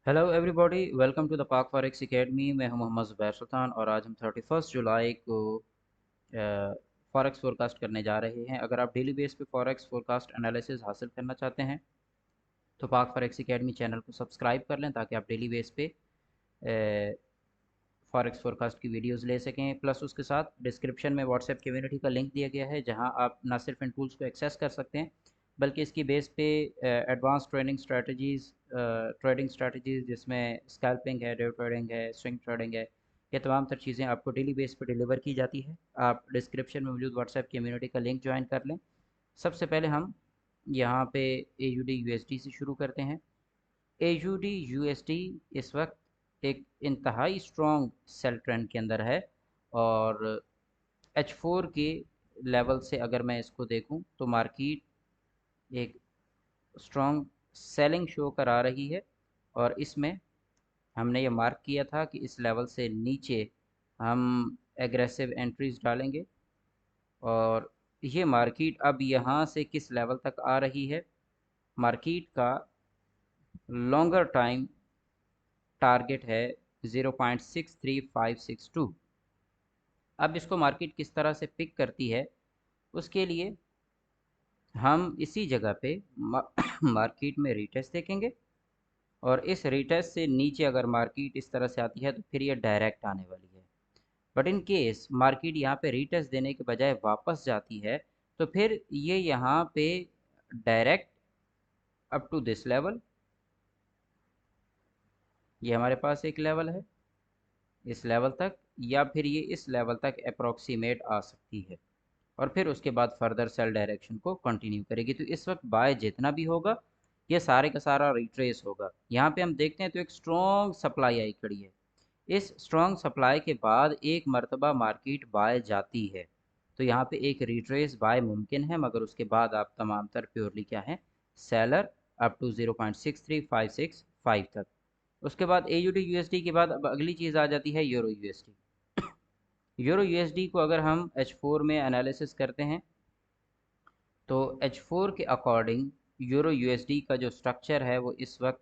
Hello everybody, welcome to the Pak forex academy. मैं हूं मोहम्मद ज़ुबैर सुल्तान और आज हम 31 जुलाई को फॉरेक्स फोरकास्ट करने जा रहे हैं। अगर आप डेली बेस पे फॉरेक्स फोरकास्ट एनालिसिस हासिल करना चाहते हैं तो पाक फॉरेक्स एकेडमी चैनल को सब्सक्राइब कर लें ताकि आप डेली बेस पे फॉरेक्स फोरकास्ट की वीडियोस ले सकें। प्लस उसके साथ डिस्क्रिप्शन में व्हाट्सएप कम्युनिटी का लिंक दिया गया है जहां आप ना सिर्फ इन टूल्स को एक्सेस कर सकते हैं बल्कि इसकी बेस पे एडवांस ट्रेडिंग स्ट्रेटजीज़ जिसमें स्कैल्पिंग है, डे ट्रेडिंग है, स्विंग ट्रेडिंग है, ये तमाम तर चीज़ें आपको डेली बेस पे डिलीवर की जाती है। आप डिस्क्रिप्शन में मौजूद व्हाट्सएप कम्युनिटी का लिंक ज्वाइन कर लें। सबसे पहले हम यहाँ पे AUD USD से शुरू करते हैं। AUD USD इस वक्त एक इंतहाई स्ट्रॉन्ग सेल ट्रेंड के अंदर है और H4 के लेवल से अगर मैं इसको देखूं तो मार्केट एक स्ट्रॉन्ग सेलिंग शो करा रही है और इसमें हमने ये मार्क किया था कि इस लेवल से नीचे हम एग्रेसिव एंट्रीज डालेंगे और ये मार्केट अब यहाँ से किस लेवल तक आ रही है। मार्केट का लॉन्गर टाइम टारगेट है 0.63562। अब इसको मार्केट किस तरह से पिक करती है उसके लिए हम इसी जगह पे मार्केट में रीटेस्ट देखेंगे और इस रीटेस्ट से नीचे अगर मार्केट इस तरह से आती है तो फिर ये डायरेक्ट आने वाली है। बट इन केस मार्केट यहाँ पे रीटेस्ट देने के बजाय वापस जाती है तो फिर ये यहाँ पे direct up to this level, ये हमारे पास एक लेवल है, इस लेवल तक या फिर ये इस लेवल तक अप्रोक्सीमेट आ सकती है और फिर उसके बाद फर्दर सेल डायरेक्शन को कंटिन्यू करेगी। तो इस वक्त बाय जितना भी होगा ये सारे का सारा रिट्रेस होगा। यहाँ पे हम देखते हैं तो एक स्ट्रॉन्ग सप्लाई आई खड़ी है। इस स्ट्रॉन्ग सप्लाई के बाद एक मर्तबा मार्केट बाय जाती है तो यहाँ पे एक रिट्रेस बाय मुमकिन है, मगर उसके बाद आप तमाम तर प्योरली क्या है, सेलर अप टू 0.63565 तक। उसके बाद AUD USD के बाद अब अगली चीज़ आ जाती है यूरो यूएसडी को अगर हम H4 में एनालिसिस करते हैं तो H4 के अकॉर्डिंग यूरो USD का जो स्ट्रक्चर है वो इस वक्त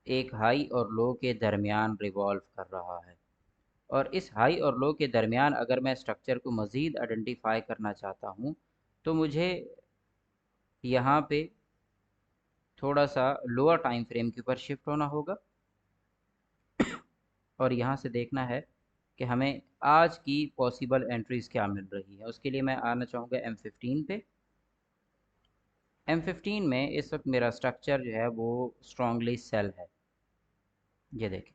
एक हाई और लो के दरमियान रिवॉल्व कर रहा है और इस हाई और लो के दरमियान अगर मैं स्ट्रक्चर को मज़ीद आइडेंटिफाई करना चाहता हूँ तो मुझे यहाँ पे थोड़ा सा लोअर टाइम फ्रेम के ऊपर शिफ्ट होना होगा और यहाँ से देखना है कि हमें आज की पॉसिबल एंट्रीज़ क्या मिल रही है। उसके लिए मैं आना चाहूँगा M15 पे। M15 में इस वक्त मेरा स्ट्रक्चर जो है वो स्ट्रॉन्गली सेल है। ये देखें,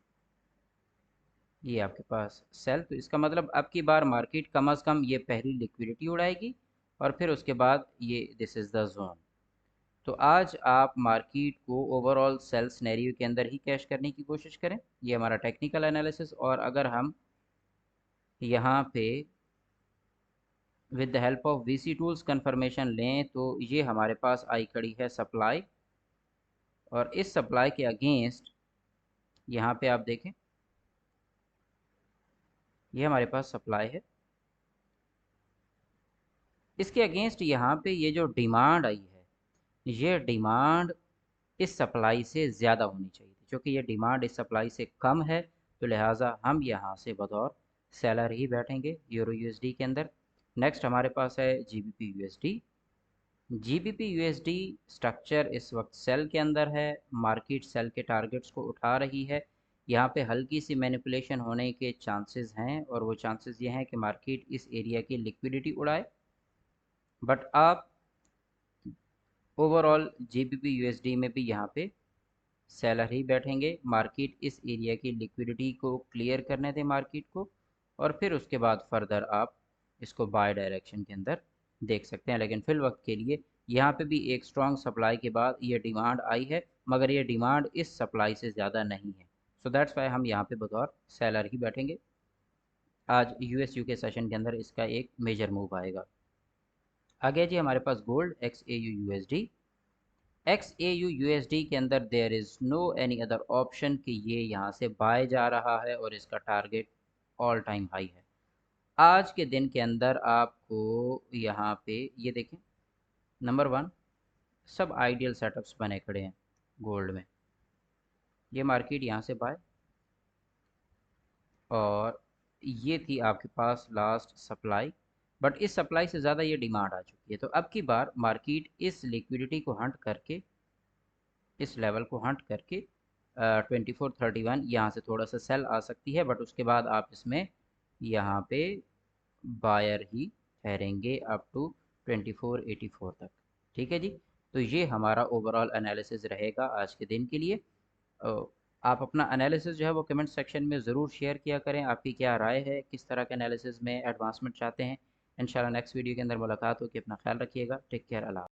ये आपके पास सेल, तो इसका मतलब अब की बार मार्केट कम अज़ कम ये पहली लिक्विडिटी उड़ाएगी और फिर उसके बाद ये दिस इज़ द जोन। तो आज आप मार्केट को ओवरऑल सेल सिनेरियो के अंदर ही कैश करने की कोशिश करें। ये हमारा टेक्निकल एनालिसिस। और अगर हम यहाँ पे with the help of VC tools confirmation लें तो ये हमारे पास आई खड़ी है सप्लाई और इस सप्लाई के अगेंस्ट यहाँ पे आप देखें ये हमारे पास सप्लाई है। इसके अगेंस्ट यहाँ पे ये जो डिमांड आई है ये डिमांड इस सप्लाई से ज़्यादा होनी चाहिए थी। क्योंकि ये डिमांड इस सप्लाई से कम है तो लिहाजा हम यहाँ से बतौर सेलर ही बैठेंगे यूरो के अंदर। नेक्स्ट हमारे पास है GBP USD स्ट्रक्चर इस वक्त सेल के अंदर है। मार्केट सेल के टारगेट्स को उठा रही है। यहाँ पे हल्की सी मैनिपुलेशन होने के चांसेस हैं और वो चांसेस ये हैं कि मार्केट इस एरिया की लिक्विडिटी उड़ाए। बट आप ओवरऑल GBP USD में भी यहाँ पे सेलर ही बैठेंगे। मार्केट इस एरिया की लिक्विडिटी को क्लियर करने दें मार्केट को और फिर उसके बाद फर्दर आप इसको बाय डायरेक्शन के अंदर देख सकते हैं। लेकिन फिल वक्त के लिए यहाँ पे भी एक स्ट्रॉन्ग सप्लाई के बाद ये डिमांड आई है, मगर ये डिमांड इस सप्लाई से ज़्यादा नहीं है। सो दैट्स वाई हम यहाँ पे बतौर सेलर ही बैठेंगे। आज US UK सेशन के अंदर इसका एक मेजर मूव आएगा। आगे जी हमारे पास गोल्ड XAU USD के अंदर there is no any other option कि ये यहाँ से बाय जा रहा है और इसका टारगेट ऑल टाइम हाई है। आज के दिन के अंदर आपको यहाँ पे ये देखें, नंबर वन सब आइडियल सेटअप्स बने खड़े हैं गोल्ड में। ये मार्केट यहाँ से बाय, और ये थी आपके पास लास्ट सप्लाई, बट इस सप्लाई से ज़्यादा ये डिमांड आ चुकी है। तो अब की बार मार्केट इस लिक्विडिटी को हंट करके, इस लेवल को हंट करके 2431 यहाँ से थोड़ा सा सेल आ सकती है, बट उसके बाद आप इसमें यहाँ पे बायर ही ठहरेंगे अप टू 2484 तक। ठीक है जी। तो ये हमारा ओवरऑल एनालिसिस रहेगा आज के दिन के लिए। आप अपना एनालिसिस जो है वो कमेंट सेक्शन में ज़रूर शेयर किया करें, आपकी क्या राय है, किस तरह के एनालिसिस में एडवांसमेंट चाहते हैं। इंशाल्लाह नेक्स्ट वीडियो के अंदर मुलाकात होगी। अपना ख्याल रखिएगा। Take care. अल्लाह।